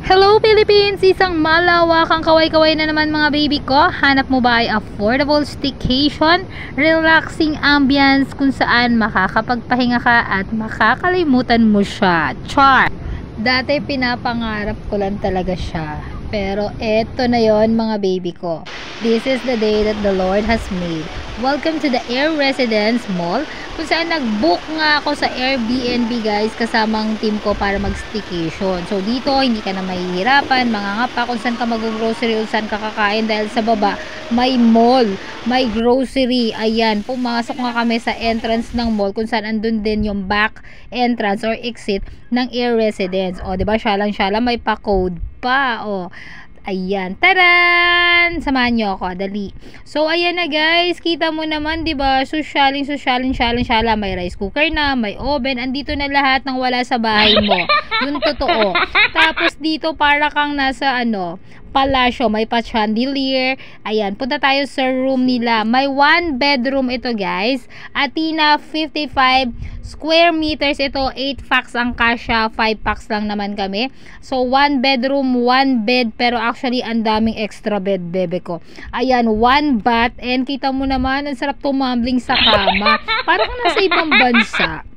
Hello Philippines! Isang malawakang kaway-kaway na naman mga baby ko. Hanap mo ba ay affordable staycation, relaxing ambience kung saan makakapagpahinga ka at makakalimutan mo siya? Char! Dati pinapangarap ko lang talaga siya. Pero eto na yon mga baby ko. This is the day that the Lord has made. Welcome to the Air Residence Mall, kung saan nag-book nga ako sa Airbnb guys kasamang team ko para mag-staycation. So dito hindi ka na mahihirapan, mangangapa kung saan ka mag-grocery o saan ka kakain dahil sa baba may mall, may grocery. Ayan, pumasok nga kami sa entrance ng mall kung saan andun din yung back entrance or exit ng Air Residence. O diba, syalang-syalang may pa-code pa. O ayan, taran! Samahan nyo ako, dali. So, ayan na guys, kita mo naman, diba? Syaling, may rice cooker na, may oven, andito na lahat ng wala sa bahay mo. Yung totoo. Tapos dito, para kang nasa, palasyo, may pa-chandelier. Ayan, punta tayo sa room nila. May 1 bedroom ito guys. Atina, 55 square meters ito. 8 packs ang kasya, 5 packs lang naman kami. So 1 bedroom, 1 bed, pero actually ang daming extra bed bebe ko. Ayan, 1 bath, and kita mo naman ang sarap tumambling sa kama. Parang nasa ibang bansa.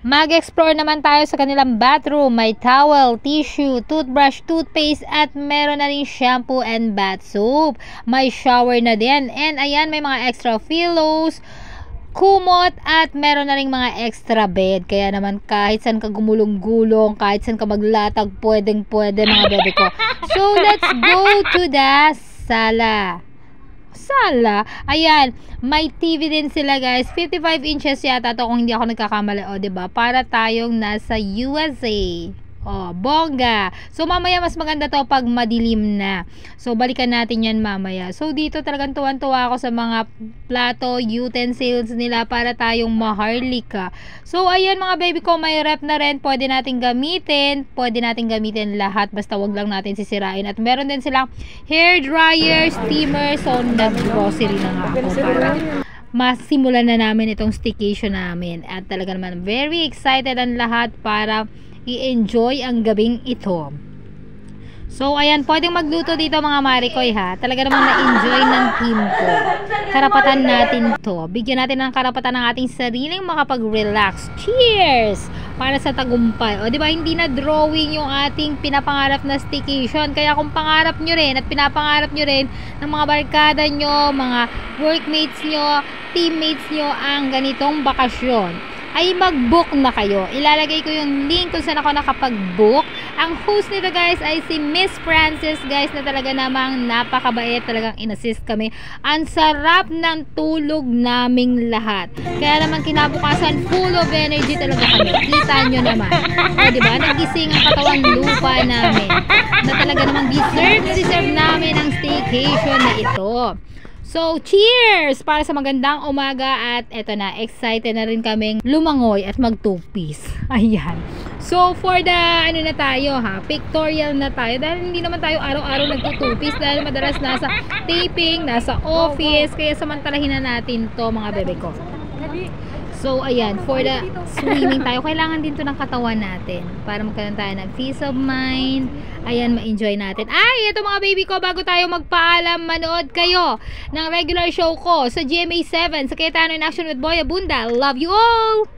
Mag-explore naman tayo sa kanilang bathroom. May towel, tissue, toothbrush, toothpaste, at meron na rin shampoo and bath soap. May shower na din. And ayan, may mga extra pillows, kumot, at meron na rin mga extra bed. Kaya naman kahit saan ka gumulong-gulong, kahit saan ka maglatag, pwedeng-pwede mga bebe ko. So, let's go to the sala. Ayan, may TV din sila guys. 55 inches yata to kung hindi ako nagkakamali. O diba, para tayong nasa USA. O, bongga. So mamaya mas maganda to pag madilim na. So balikan natin yan mamaya. So dito talagang tuwan-tuwa ako sa mga plato, utensils nila para tayong maharlika. So ayan mga baby ko, may rep na rin. Pwede natin gamitin. Pwede natin gamitin lahat. Basta wag lang natin sisirain. At meron din silang hair dryer, steamer. So nag-grocery na nga ako para masimulan na namin itong staycation namin. At talaga naman very excited ang lahat para i-enjoy ang gabing ito. So, ayan, pwedeng magluto dito mga marikoy ha. Talaga namang na-enjoy ng team ko. Karapatan natin to. Bigyan natin ng karapatan ng ating sariling makapag-relax. Cheers! Para sa tagumpay. O, diba, hindi na drawing yung ating pinapangarap na staycation. Kaya kung pangarap nyo rin at pinapangarap nyo rin ng mga barkada nyo, mga workmates nyo, teammates nyo ang ganitong bakasyon, ay mag-book na kayo. Ilalagay ko yung link kung saan ako nakapag-book. Ang host nito guys ay si Miss Francis guys, na talaga namang napakabait, talagang inassist kami. Ang sarap ng tulog naming lahat. Kaya naman kinabukasan full of energy talaga kami. Kita nyo naman. O diba, nagising ang katawan lupa namin. Na talaga namang deserve namin ang staycation na ito. So, cheers! Para sa magandang umaga at eto na, excited na rin kaming lumangoy at mag-two-piece. Ayan. So, for the, na tayo ha, pictorial na tayo. Dahil hindi naman tayo araw-araw nag-two-piece dahil madalas nasa taping, nasa office. Kaya samantalahin na natin to mga bebe ko. So, ayan, for the swimming tayo, kailangan din to ng katawan natin para magkaroon tayo ng peace of mind. Ayan, ma-enjoy natin. Ay, ito mga baby ko, bago tayo magpaalam, manood kayo ng regular show ko sa GMA7 sa Cayetano in Action with Boy Abunda. Love you all!